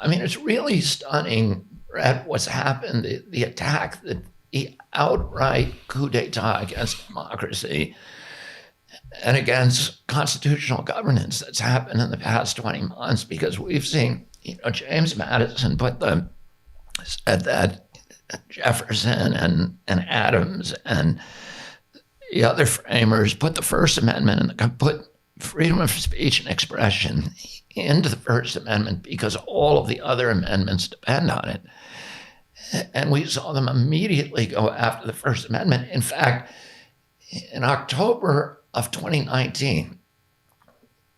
I mean, it's really stunning, Brett, what's happened, the attack, the outright coup d'etat against democracy and against constitutional governance that's happened in the past 20 months, because we've seen, James Madison said that Jefferson and Adams and the other framers put the First Amendment and put freedom of speech and expression into the First Amendment because all of the other amendments depend on it. And we saw them immediately go after the First Amendment. In fact, in October of 2019,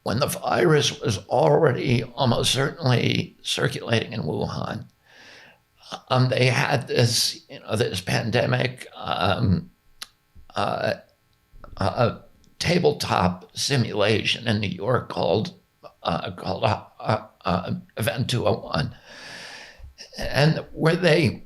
when the virus was already almost certainly circulating in Wuhan, they had this, this pandemic tabletop simulation in New York called Event 201, and where they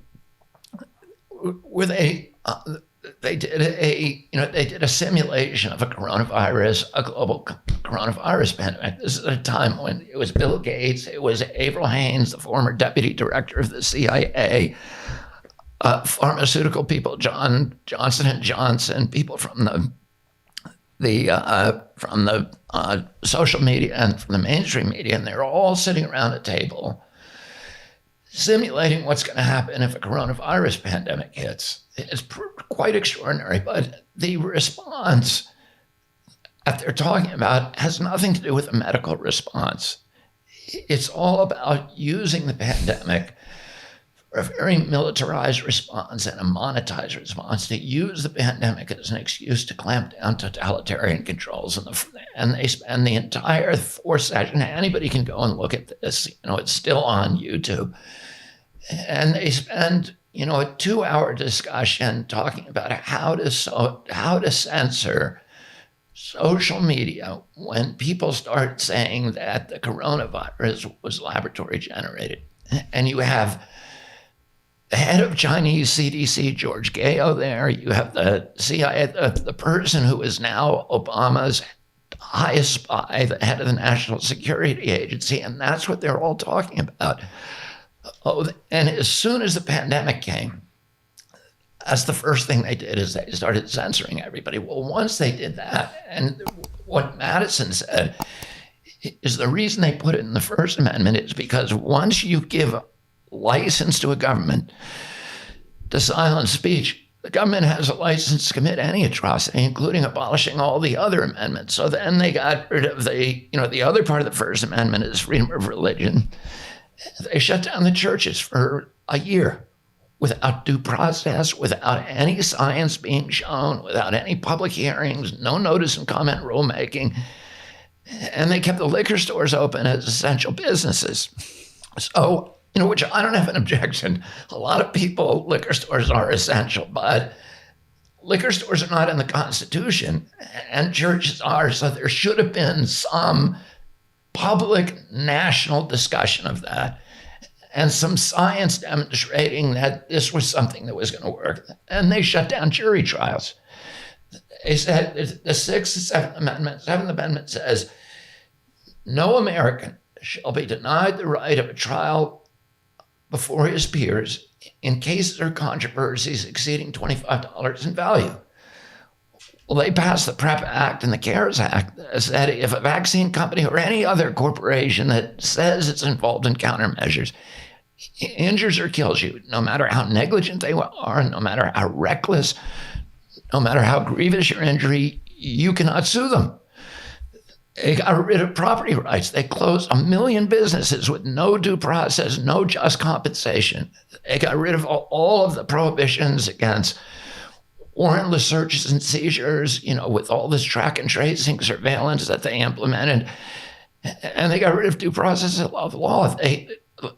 did a simulation of a global coronavirus pandemic. This is at a time when it was Bill Gates, it was Avril Haines, the former deputy director of the CIA, pharmaceutical people, Johnson & Johnson, people from the social media and from the mainstream media, and they're all sitting around a table simulating what's going to happen if a coronavirus pandemic hits. It's quite extraordinary, but the response that they're talking about has nothing to do with a medical response. It's all about using the pandemic for a very militarized response and a monetized response, to use the pandemic as an excuse to clamp down totalitarian controls. And they spend the entire 4 session, anybody can go and look at this, it's still on YouTube. And they spend, a 2-hour discussion talking about how to censor social media when people start saying that the coronavirus was laboratory generated. And you have the head of Chinese CDC, George Gao, there. You have the CIA, the person who is now Obama's highest spy, the head of the National Security Agency, and that's what they're all talking about. Oh, and as soon as the pandemic came, that's the first thing they did, is they started censoring everybody. Well, once they did that, and what Madison said is the reason they put it in the First Amendment is because once you give license to a government to silence speech, the government has a license to commit any atrocity, including abolishing all the other amendments. So then they got rid of the other part of the First Amendment is freedom of religion. They shut down the churches for a year without due process, without any science being shown, without any public hearings, no notice and comment rulemaking. And they kept the liquor stores open as essential businesses. So, which I don't have an objection. A lot of people, liquor stores are essential, but liquor stores are not in the Constitution, and churches are. So there should have been some public national discussion of that and some science demonstrating that this was something that was going to work. And they shut down jury trials. They said the Sixth and Seventh Amendment says, no American shall be denied the right of a trial before his peers in cases or controversies exceeding $25 in value. Well, they passed the PrEP Act and the CARES Act that said if a vaccine company or any other corporation that says it's involved in countermeasures injures or kills you, no matter how negligent they are, no matter how reckless, no matter how grievous your injury, you cannot sue them. They got rid of property rights. They closed 1 million businesses with no due process, no just compensation. They got rid of all of the prohibitions against warrantless searches and seizures, with all this track and tracing surveillance that they implemented. And they got rid of due process of law.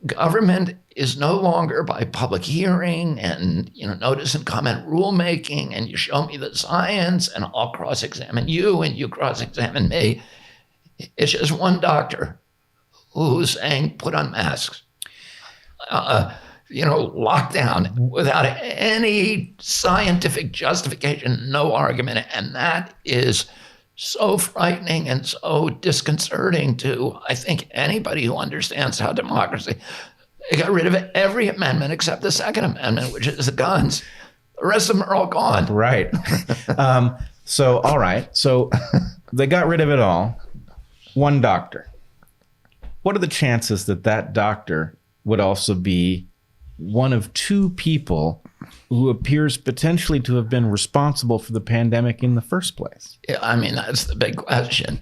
Government is no longer by public hearing and, notice and comment rulemaking, and you show me the science and I'll cross-examine you and you cross-examine me. It's just one doctor who's saying, put on masks, lockdown without any scientific justification, no argument. And that is so frightening and so disconcerting to, I think, anybody who understands how democracy They got rid of every amendment except the Second Amendment, which is the guns. The rest of them are all gone. Right. So, all right. So they got rid of it all. One doctor. What are the chances that that doctor would also be one of two people who appears potentially to have been responsible for the pandemic in the first place? Yeah, I mean, that's the big question.